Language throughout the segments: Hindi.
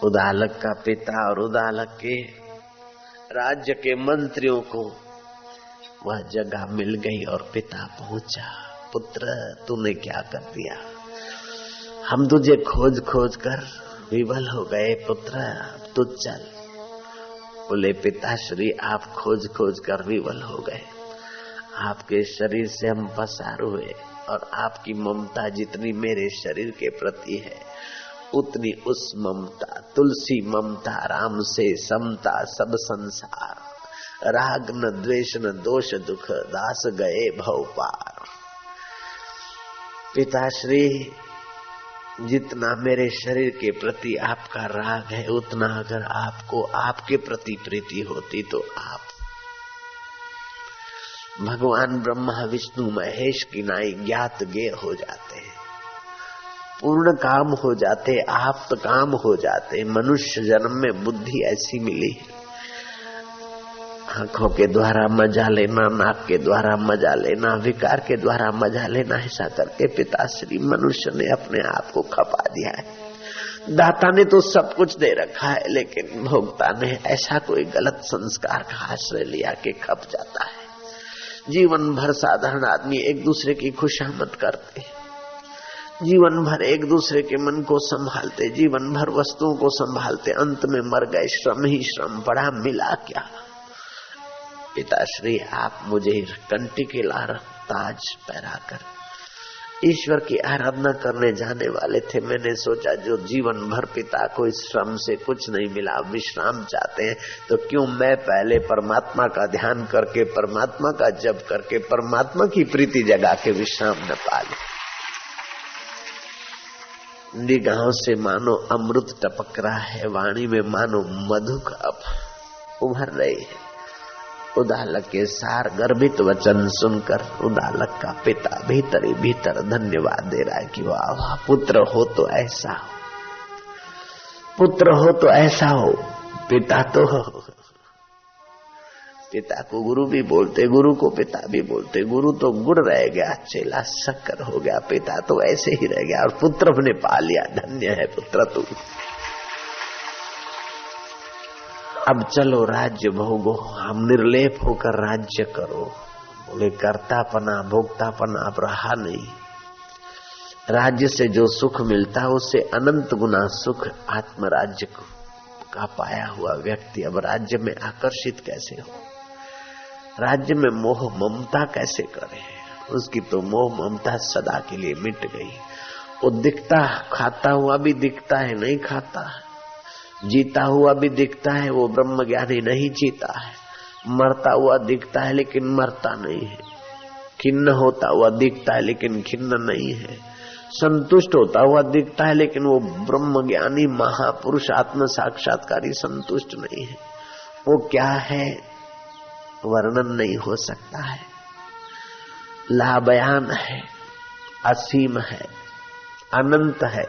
उदालक का पिता और उदालक के राज्य के मंत्रियों को वह जगह मिल गई और पिता पहुंचा। पुत्र, तूने क्या कर दिया? हम तुझे खोज खोज कर विवल हो गए। पुत्र, अब तू चल। बोले, पिताश्री, आप खोज खोज कर विवल हो गए। आपके शरीर से हम पसार हुए और आपकी ममता जितनी मेरे शरीर के प्रति है उतनी उस ममता, तुलसी ममता, राम से समता सब संसार, राग न द्वेष न दोष दुख, दास गए भव पार। पिताश्री, जितना मेरे शरीर के प्रति आपका राग है उतना अगर आपको आपके प्रति प्रीति होती तो आप भगवान ब्रह्मा विष्णु महेश की नाई ज्ञात गे हो जाते हैं, पूर्ण काम हो जाते, आप काम हो जाते। मनुष्य जन्म में बुद्धि ऐसी मिली, आंखों के द्वारा मजा लेना, नाक के द्वारा मजा लेना, विकार के द्वारा मजा लेना, ऐसा करके पिताश्री मनुष्य ने अपने आप को खपा दिया है। दाता ने तो सब कुछ दे रखा है लेकिन भोक्ता ने ऐसा कोई गलत संस्कार का आश्रय लिया कि खप जाता है। जीवन भर साधारण आदमी एक दूसरे की खुशामद करते, जीवन भर एक दूसरे के मन को संभालते, जीवन भर वस्तुओं को संभालते, अंत में मर गए। श्रम ही श्रम पड़ा, मिला क्या? पिताश्री, आप मुझे कंठी के लार ताज पहराकर ईश्वर की आराधना करने जाने वाले थे। मैंने सोचा जो जीवन भर पिता को इस श्रम से कुछ नहीं मिला, विश्राम चाहते हैं, तो क्यों मैं पहले परमात्मा का ध्यान करके, परमात्मा का जप करके, परमात्मा की प्रीति जगा के विश्राम न पाले। निगाहों से मानो अमृत टपक रहा है, वाणी में मानो मधु उभर रही है। उदालक के सार गर्भित वचन सुनकर उदालक का पिता भीतर ही भीतर धन्यवाद दे रहा है कि वाह वाह, पुत्र हो तो ऐसा हो, पुत्र हो तो ऐसा हो। पिता तो हो, पिता को गुरु भी बोलते, गुरु को पिता भी बोलते। गुरु तो गुड़ रह गया, चेला शक्कर हो गया, पिता तो ऐसे ही रह गया और पुत्र ने पा लिया। धन्य है पुत्र तू। अब चलो राज्य भोगो, हम निर्लेप होकर राज्य करो। बोले, कर्तापना भोक्तापना अब रहा नहीं। राज्य से जो सुख मिलता है उससे अनंत गुना सुख आत्मराज्य का पाया हुआ व्यक्ति अब राज्य में आकर्षित कैसे हो, राज्य में मोह ममता कैसे करे? उसकी तो मोह ममता सदा के लिए मिट गई। वो दिखता खाता हुआ भी दिखता है, नहीं खाता है, जीता हुआ भी दिखता है, वो ब्रह्म ज्ञानी नहीं जीता है। मरता हुआ दिखता है लेकिन मरता नहीं है, खिन्न होता हुआ दिखता है लेकिन खिन्न नहीं है, संतुष्ट होता हुआ दिखता है लेकिन वो ब्रह्म ज्ञानी महापुरुष आत्म साक्षात्कारी संतुष्ट नहीं है। वो क्या है वर्णन नहीं हो सकता है, लाबयान है, असीम है, अनंत है।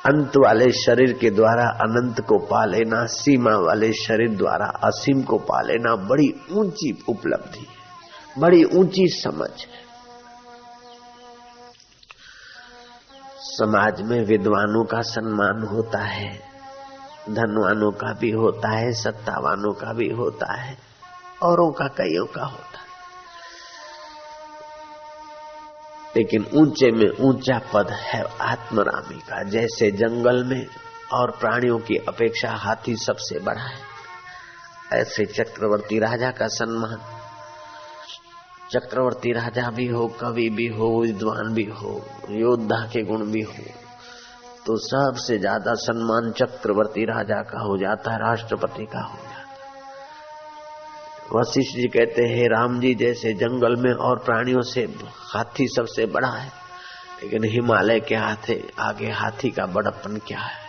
अंत वाले शरीर के द्वारा अनंत को पा लेना, सीमा वाले शरीर द्वारा असीम को पा लेना बड़ी ऊंची उपलब्धि है, बड़ी ऊंची समझ है। समाज में विद्वानों का सम्मान होता है, धनवानों का भी होता है, सत्तावानों का भी होता है, औरों का कईयों का होता है, लेकिन ऊंचे में ऊंचा पद है आत्मरामी का। जैसे जंगल में और प्राणियों की अपेक्षा हाथी सबसे बड़ा है, ऐसे चक्रवर्ती राजा का सम्मान, चक्रवर्ती राजा भी हो, कवि भी हो, विद्वान भी हो, योद्धा के गुण भी हो, तो सबसे ज्यादा सम्मान चक्रवर्ती राजा का हो जाता है, राष्ट्रपति का हो जाता है। वशिष्ठ जी कहते हैं, राम जी जैसे जंगल में और प्राणियों से हाथी सबसे बड़ा है, लेकिन हिमालय के आगे हाथी का बड़प्पन क्या है?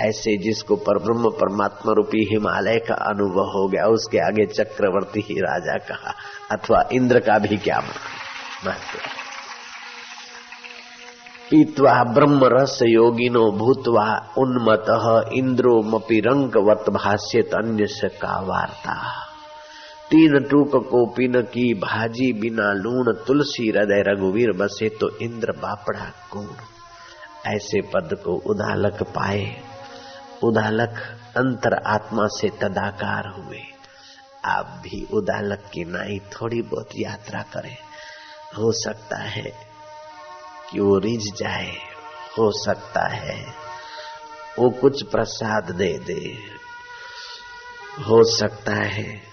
ऐसे जिसको परब्रह्म परमात्मा रूपी हिमालय का अनुभव हो गया, उसके आगे चक्रवर्ती ही राजा का अथवा इंद्र का भी क्या महत्व है। पीत्वा ब्रह्म रस योगिनो भूत्वा उन्मतः इंद्रो मपि रंकवत भाष्यत अन्य से का वार्ता। तीन टूक को पिन की भाजी बिना लूण, तुलसी हृदय रघुवीर बसे तो इंद्र बापड़ा कूण। ऐसे पद को उदालक पाए उदालक अंतर आत्मा से तदाकार हुए। आप भी उदालक की नाई थोड़ी बहुत यात्रा करें। हो सकता है कि वो रिझ जाए, हो सकता है वो कुछ प्रसाद दे दे, हो सकता है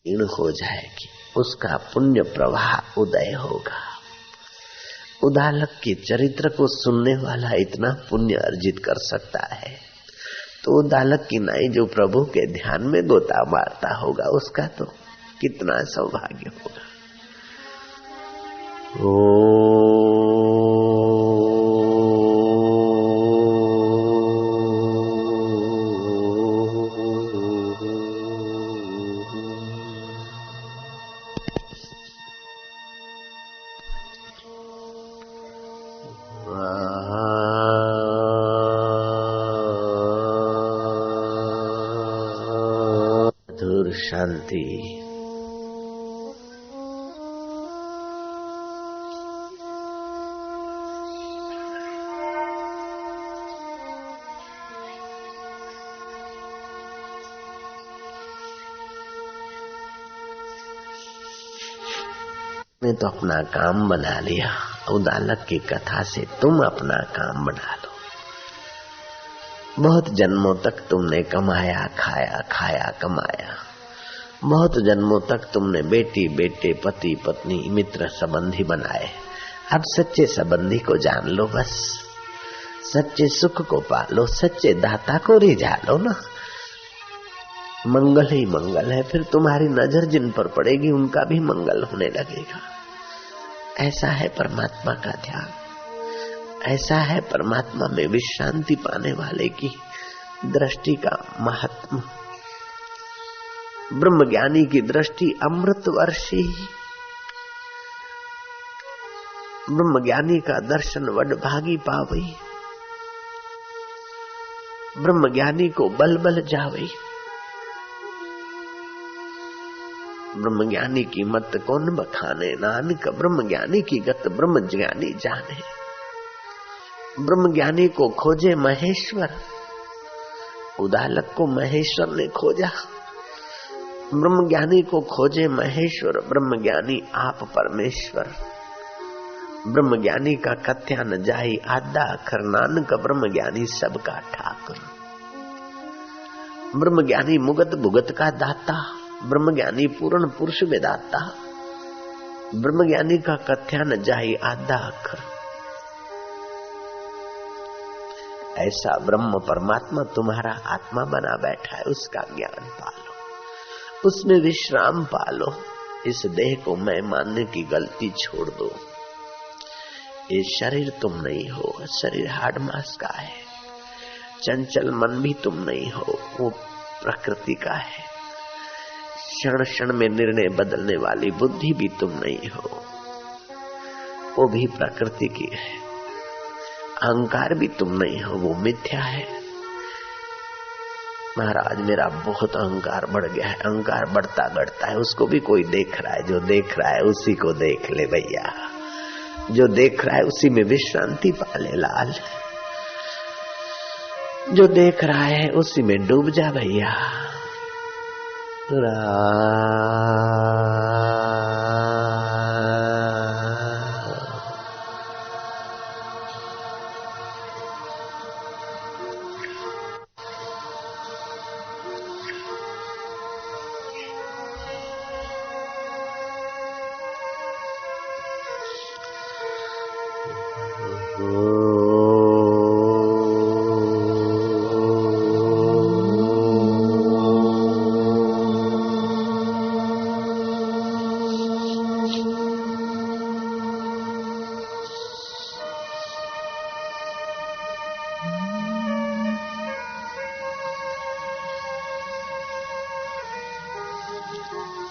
इन हो जाएगी, उसका पुण्य प्रवाह उदय होगा। उदालक के चरित्र को सुनने वाला इतना पुण्य अर्जित कर सकता है, तो उदालक की नाई जो प्रभु के ध्यान में गोता मारता होगा उसका तो कितना सौभाग्य होगा। मधुर शांति। ने तो अपना काम बना लिया, उदालक की कथा से तुम अपना काम बना लो। बहुत जन्मों तक तुमने कमाया, खाया, खाया, कमाया। बहुत जन्मों तक तुमने बेटी, बेटे, पति, पत्नी, मित्र, संबंधी बनाए। अब सच्चे संबंधी को जान लो, बस सच्चे सुख को पालो, सच्चे दाता को रिझा लो ना। मंगल ही मंगल है, फिर तुम्हारी नजर जिन पर पड़ेगी उनका भी मंगल होने लगेगा। ऐसा है परमात्मा का ध्यान, ऐसा है परमात्मा में विश्रांति पाने वाले की दृष्टि का महात्मा। ब्रह्मज्ञानी की दृष्टि अमृत वर्षी। ब्रह्मज्ञानी का दर्शन वडभागी पावई। ब्रह्मज्ञानी को बल बल जावई। ब्रह्मज्ञानी की मत कौन बखाने, नानक ब्रह्मज्ञानी की गत ब्रह्मज्ञानी जाने। ब्रह्मज्ञानी को खोजे महेश्वर, उदालक को महेश्वर ने खोजा। ब्रह्मज्ञानी को खोजे महेश्वर, ब्रह्मज्ञानी आप परमेश्वर। ब्रह्मज्ञानी का कथ्या न जाई आधा अखर, नानक ब्रह्मज्ञानी सबका ठाकुर। ब्रह्मज्ञानी मुगत भुगत का दाता, ब्रह्मज्ञानी पूर्ण पुरुष वेदाता। ब्रह्मज्ञानी का कथ्या न जाई आधा अखर। ऐसा ब्रह्म परमात्मा तुम्हारा आत्मा बना बैठा है, उसका ज्ञान पालो, उसमें विश्राम पालो। इस देह को मैं मानने की गलती छोड़ दो। ये शरीर तुम नहीं हो, शरीर हाड़ मांस का है। चंचल मन भी तुम नहीं हो, वो प्रकृति का है। क्षण क्षण में निर्णय बदलने वाली बुद्धि भी तुम नहीं हो, वो भी प्रकृति की है। अहंकार भी तुम नहीं हो, वो मिथ्या है। महाराज मेरा बहुत अहंकार बढ़ गया है। अहंकार बढ़ता बढ़ता है, उसको भी कोई देख रहा है। जो देख रहा है उसी को देख ले भैया, जो देख रहा है उसी में विश्रांति पा ले लाल। जो देख रहा है उसी में डूब जा भैया।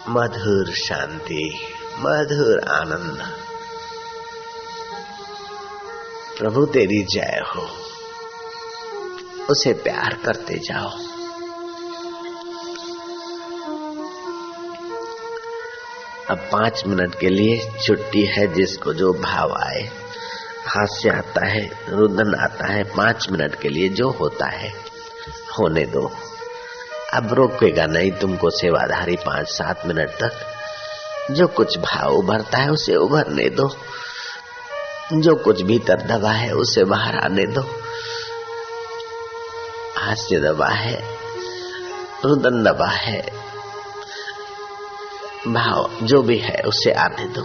मधुर शांति, मधुर आनंद। प्रभु तेरी जय हो। उसे प्यार करते जाओ। अब 5 मिनट के लिए छुट्टी है, जिसको जो भाव आए, हास्य आता है, रुदन आता है, 5 मिनट के लिए जो होता है होने दो। अब रोकेगा नहीं तुमको सेवाधारी 5-7 मिनट तक। जो कुछ भाव उभरता है उसे उभरने दो, जो कुछ भीतर दबा है उसे बाहर आने दो। हास्य दबा है, रुदन दबा है, भाव जो भी है उसे आने दो।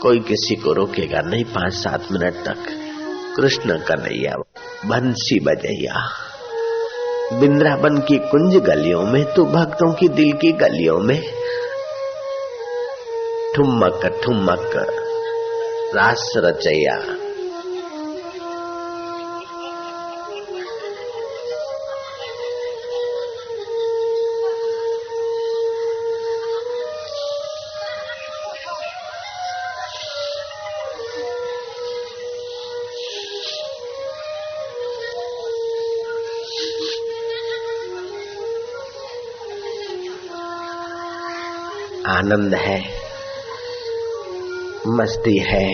कोई किसी को रोकेगा नहीं 5-7 मिनट तक। कृष्ण कन्हैया बंसी बजैया, वृंदावन की कुंज गलियों में, तू भक्तों की दिल की गलियों में ठुमक ठुमक रास रचैया। आनंद है, मस्ती है,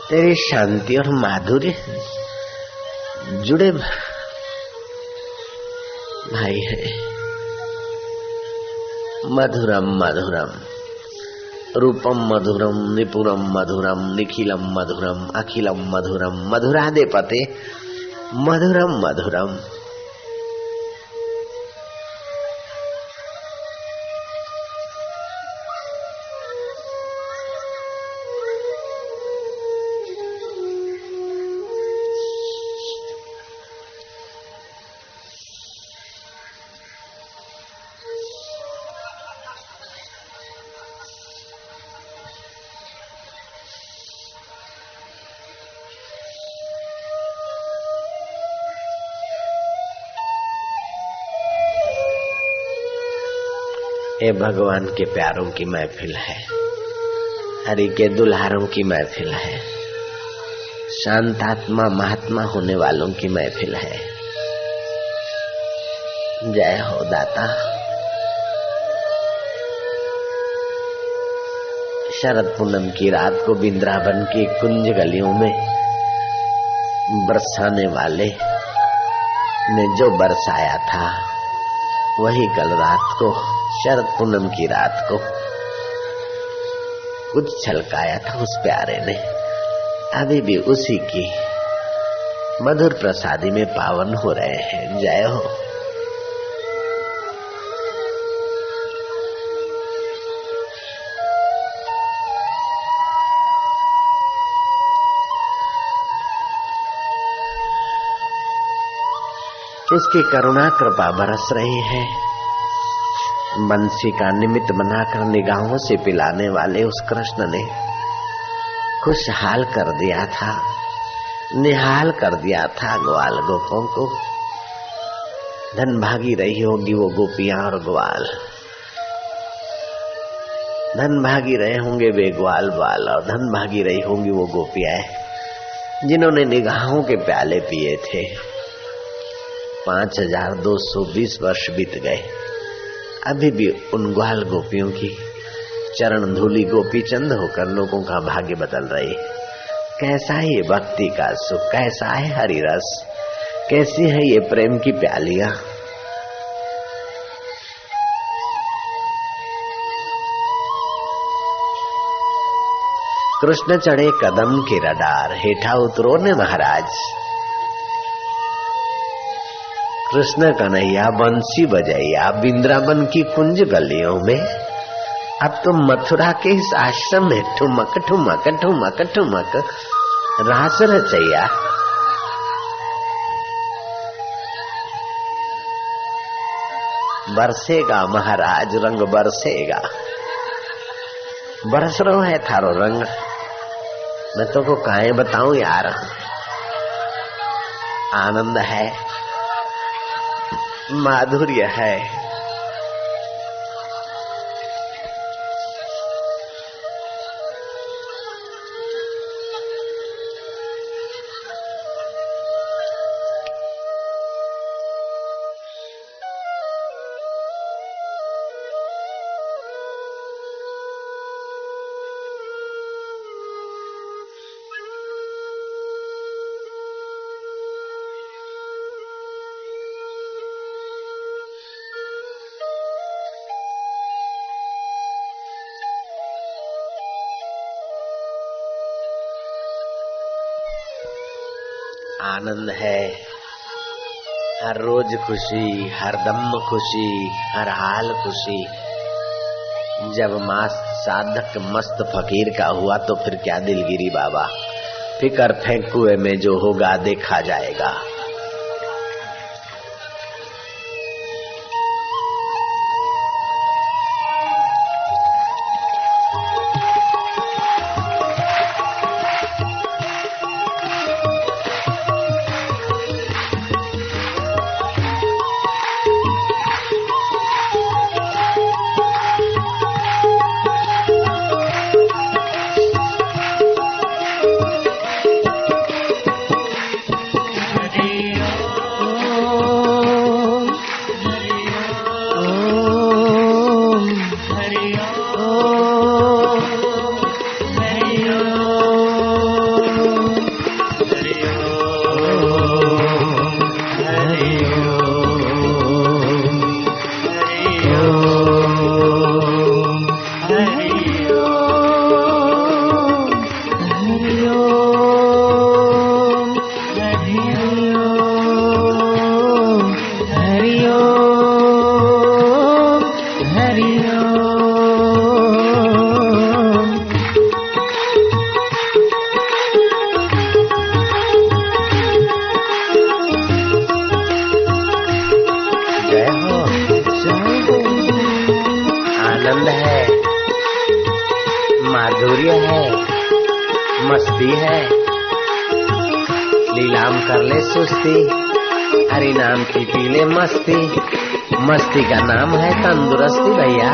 तेरी शांति और माधुर्य जुड़े भाई है। मधुरम मधुरम रूपम मधुरम निपुरम मधुरम निखिलम मधुरम अखिलम मधुरम मधुरादे पते मधुरम मधुरम। ये भगवान के प्यारों की महफिल है, हरि के दुल्हारों की महफिल है, शांतात्मा महात्मा होने वालों की महफिल है। जय हो दाता। शरद पूनम की रात को वृंदावन की कुंज गलियों में बरसाने वाले ने जो बरसाया था, वही कल रात को शरद पूनम की रात को कुछ छलकाया था उस प्यारे ने। अभी भी उसी की मधुर प्रसादी में पावन हो रहे हैं। जय हो। उसकी करुणा कृपा बरस रही है। बंसी का निमित्त बनाकर निगाहों से पिलाने वाले उस कृष्ण ने खुशहाल कर दिया था, निहाल कर दिया था ग्वाल गोपों को। धन भागी रही होगी वो गोपियां और ग्वाल, धन भागी रहे होंगे वे ग्वाल बाल, और धन भागी रही होंगी वो गोपियां जिन्होंने निगाहों के प्याले पिए थे। 5220 वर्ष बीत गए, अभी भी उन ग्वाल गोपियों की चरण धूली गोपी चंद होकर लोगों का भाग्य बदल रही। कैसा है ये भक्ति का सुख, कैसा है हरि रस, कैसी है ये प्रेम की प्यालियां। कृष्ण चढ़े कदम के रडार, हेठा उतरो ने महाराज। कृष्ण कन्हैया बंसी बजैया वृंदावन की कुंज गलियों में। अब तो मथुरा के इस आश्रम में ठुमक ठुमक ठुमक ठुमक रास रचैया। बरसेगा महाराज रंग बरसेगा, बरस रो है थारो रंग। मैं तो को काहे बताऊं यार, आनंद है, माधुर्य है। आनंद है, हर रोज खुशी, हर दम खुशी, हर हाल खुशी। जब मस्त साधक मस्त फकीर का हुआ तो फिर क्या दिलगिरी बाबा। फिकर फेंक कुएं में, जो होगा देखा जाएगा। आनंद है, माधुर्य है, मस्ती है। लीलाम कर ले सुस्ती, हरि नाम की पी ले मस्ती। मस्ती का नाम है तंदुरुस्ती भैया।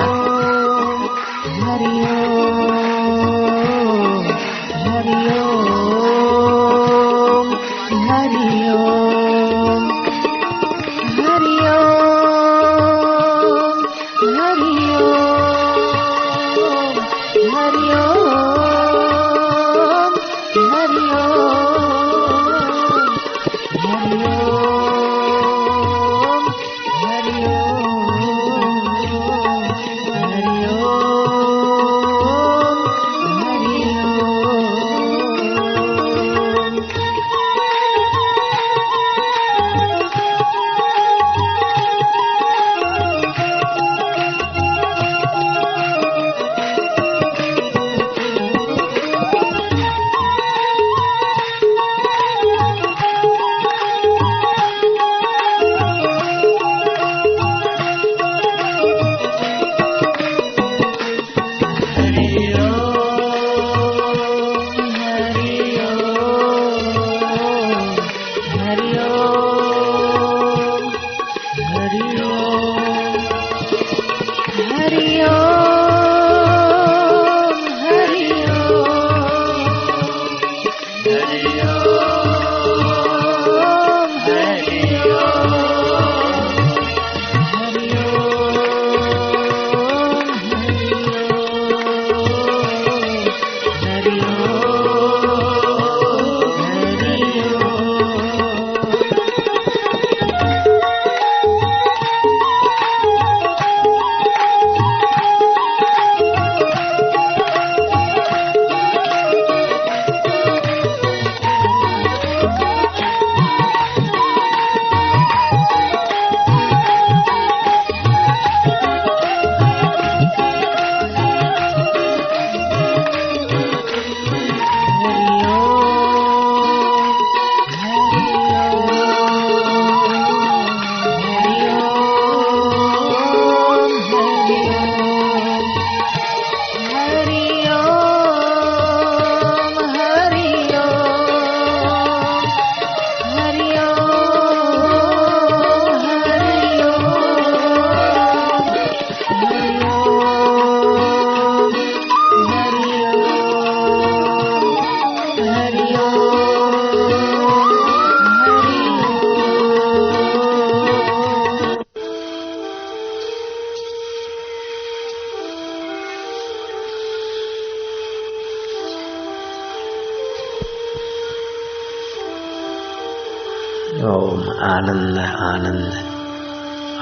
ओम आनंद आनंद,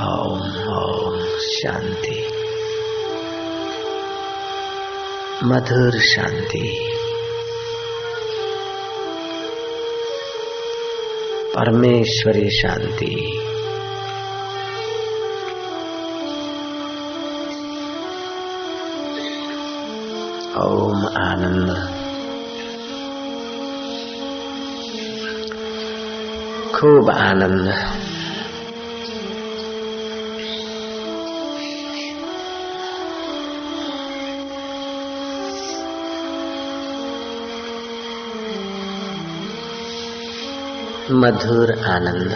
ओम ओम शांति, मधुर शांति। परमेश्वरी शांति। ओम आनंद। खूब आनंद। मधुर आनंद।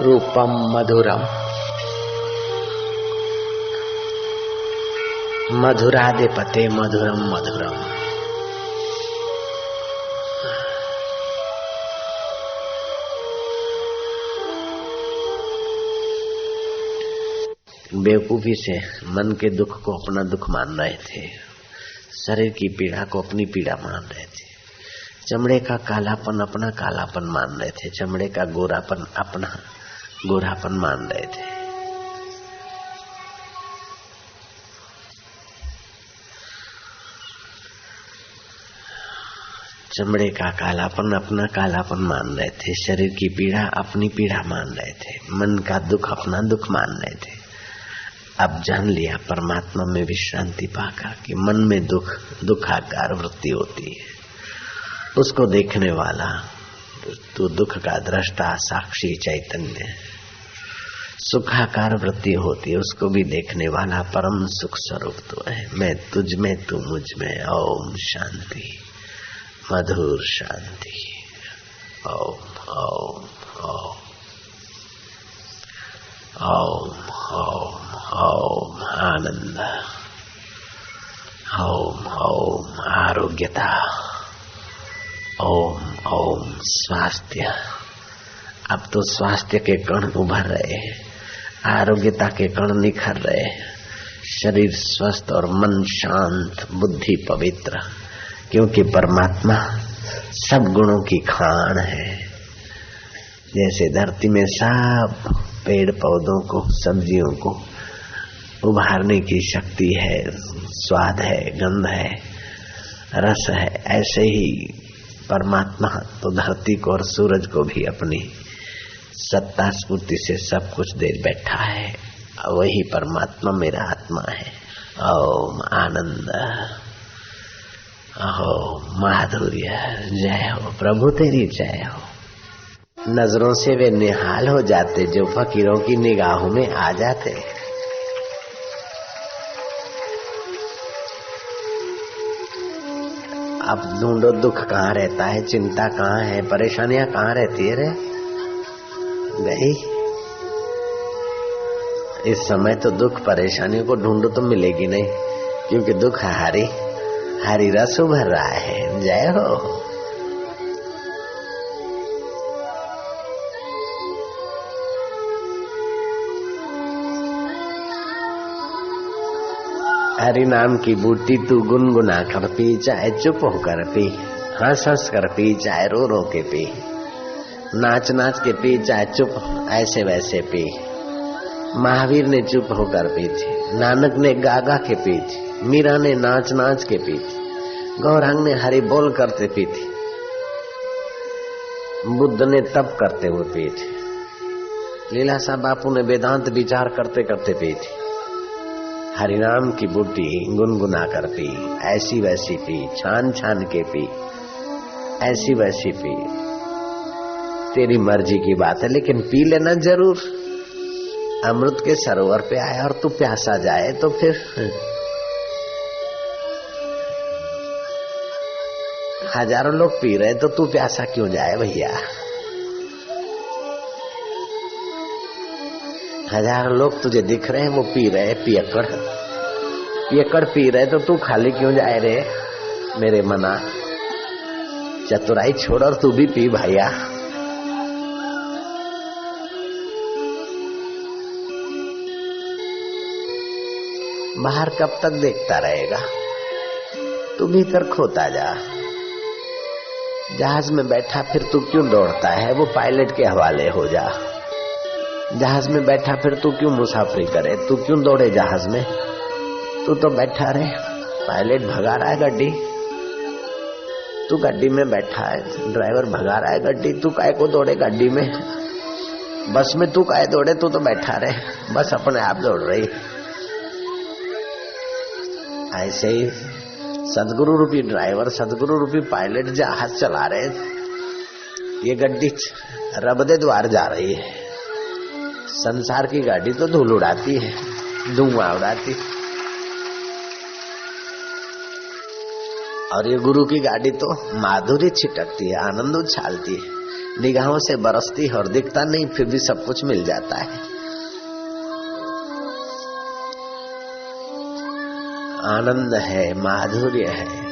रूपम मधुरम। मधुराधिपते मधुरम मधुरम। बेवकूफी से मन के दुख को अपना दुख मान रहे थे, शरीर की पीड़ा को अपनी पीड़ा मान रहे थे, चमड़े का कालापन अपना कालापन मान रहे थे, चमड़े का गोरापन अपना गोरापन मान रहे थे। चमड़े का कालापन अपना कालापन मान रहे थे, शरीर की पीड़ा अपनी पीड़ा मान रहे थे, मन का दुख अपना दुख मान रहे थे। अब जान लिया परमात्मा में विश्रांति पाकर कि मन में दुख दुखाकार वृत्ति होती है, उसको देखने वाला तो दुख का दृष्टा साक्षी चैतन्य है। सुखाकार वृत्ति होती है, उसको भी देखने वाला परम सुख स्वरूप तो है। मैं तुझ में तू मुझ में। ओम शांति। मधुर शांति। ओम ओम ओम ओम ओम ओम आनंद। ओम ओम आरोग्यता। ओम ओम स्वास्थ्य। अब तो स्वास्थ्य के कण उभर रहे हैं, आरोग्यता के कण निखर रहे हैं, शरीर स्वस्थ और मन शांत, बुद्धि पवित्र, क्योंकि परमात्मा सब गुणों की खान है। जैसे धरती में सब पेड़ पौधों को, सब्जियों को उभारने की शक्ति है, स्वाद है, गंध है, रस है, ऐसे ही परमात्मा तो धरती को और सूरज को भी अपनी सत्ता स्फूर्ति से सब कुछ दे बैठा है। वही परमात्मा मेरा आत्मा है। ओम आनंद। ओम माधुर्य। जय हो प्रभु, तेरी जय हो। नजरों से वे निहाल हो जाते जो फकीरों की निगाहों में आ जाते। अब ढूंढो दुख कहाँ रहता है, चिंता कहाँ है, परेशानियां कहाँ रहती है रे? गई। इस समय तो दुख परेशानियों को ढूंढो तो मिलेगी नहीं, क्योंकि दुख हरी हरी रस उभर रहा है। जय हो। हरि नाम की बूटी तू गुनगुना कर पी, चाहे चुप होकर पी, हंस हंस कर पी, चाहे रो रो के पी, नाच नाच के पी, चाहे चुप ऐसे वैसे पी। महावीर ने चुप होकर पी थी, नानक ने गा गा के पी थी, मीरा ने नाच नाच के पी थी, गौरांग ने हरि बोल करते पी थी, बुद्ध ने तप करते हुए पी थी, लीलाशाह बापू ने वेदांत विचार करते करते पी थी। हरिनाम की बूटी गुनगुना कर पी, ऐसी वैसी पी, छान छान के पी, ऐसी वैसी पी। तेरी मर्जी की बात है, लेकिन पी लेना जरूर। अमृत के सरोवर पे आया और तू प्यासा जाए तो फिर हजारों लोग पी रहे तो तू प्यासा क्यों जाए भैया? हजारों लोग तुझे दिख रहे हैं, वो पी रहे, पियक्कड़ पियक्कड़ पी रहे, तो तू खाली क्यों जाए रे मेरे मना? चतुराई छोड़ और तू भी पी भैया। बाहर कब तक देखता रहेगा? तू भीतर खोता जा। जहाज में बैठा फिर तू क्यों दौड़ता है? वो पायलट के हवाले हो जा। जहाज में बैठा फिर तू क्यों मुसाफरी करे? तू क्यों दौड़े जहाज में? तू तो बैठा रहे, पायलट भगा रहा है गड्डी, तू गड्डी में बैठा है, ड्राइवर भगा रहा है गड्डी, तू काहे को दौड़े गड्डी में, बस में तू काहे दौड़े, तू तो बैठा रहे, बस अपने आप दौड़ रही। ऐसे ही सदगुरु रूपी ड्राइवर, सदगुरु रूपी पायलट जहाज चला रहे, ये गड्डी रबदे द्वार जा रही है। संसार की गाड़ी तो धूल उड़ाती है, धुआं उड़ाती, और ये गुरु की गाड़ी तो माधुरी छिटकती है, आनंद उछालती है, निगाहों से बरसती है और दिखता नहीं, फिर भी सब कुछ मिल जाता है। आनंद है, माधुर्य है।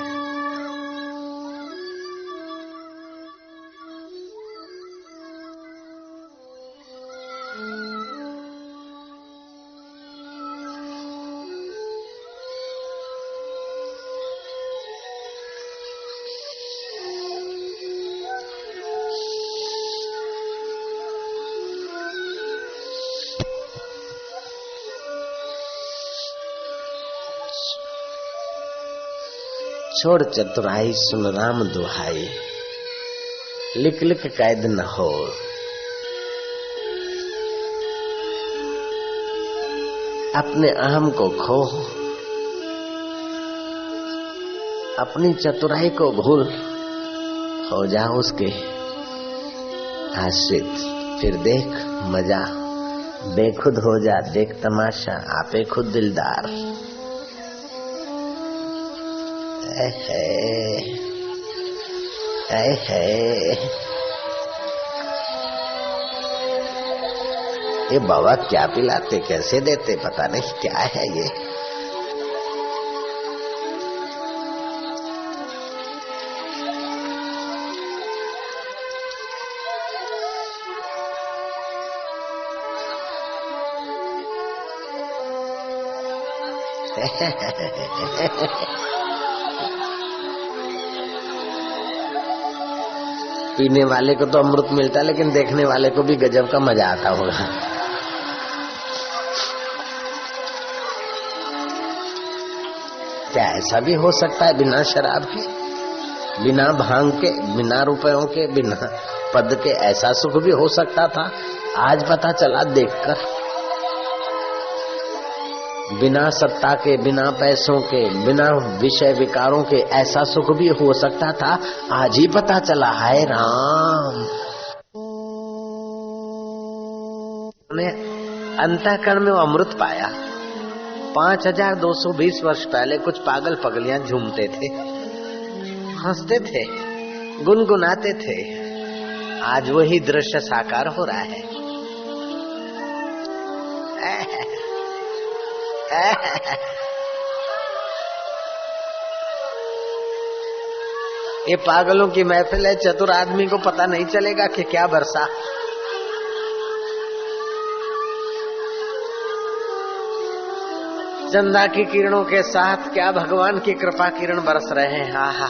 छोड़ चतुराई सुन राम दुहाई, लिख लिख कैद न हो। अपने अहम को खो, अपनी चतुराई को भूल, हो जा उसके आश्रित, फिर देख मजा, बेखुद हो जा, देख तमाशा, आपे खुद दिलदार। ये बाबा क्या पिलाते, कैसे देते, पता नहीं क्या है ये। पीने वाले को तो अमृत मिलता, लेकिन देखने वाले को भी गजब का मजा आता होगा। क्या ऐसा भी हो सकता है बिना शराब के, बिना भांग के, बिना रुपयों के, बिना पद के ऐसा सुख भी हो सकता था? आज पता चला देखकर। बिना सत्ता के, बिना पैसों के, बिना विषय विकारों के ऐसा सुख भी हो सकता था, आज ही पता चला। हाय राम, ने अंतःकरण में वो अमृत पाया। 5220 वर्ष पहले कुछ पागल पगलियां झूमते थे, हंसते थे, गुनगुनाते थे, आज वही दृश्य साकार हो रहा है। ये पागलों की महफिल है, चतुर आदमी को पता नहीं चलेगा कि क्या बरसा। चंदा की किरणों के साथ क्या भगवान की कृपा किरण बरस रहे हैं। हा हा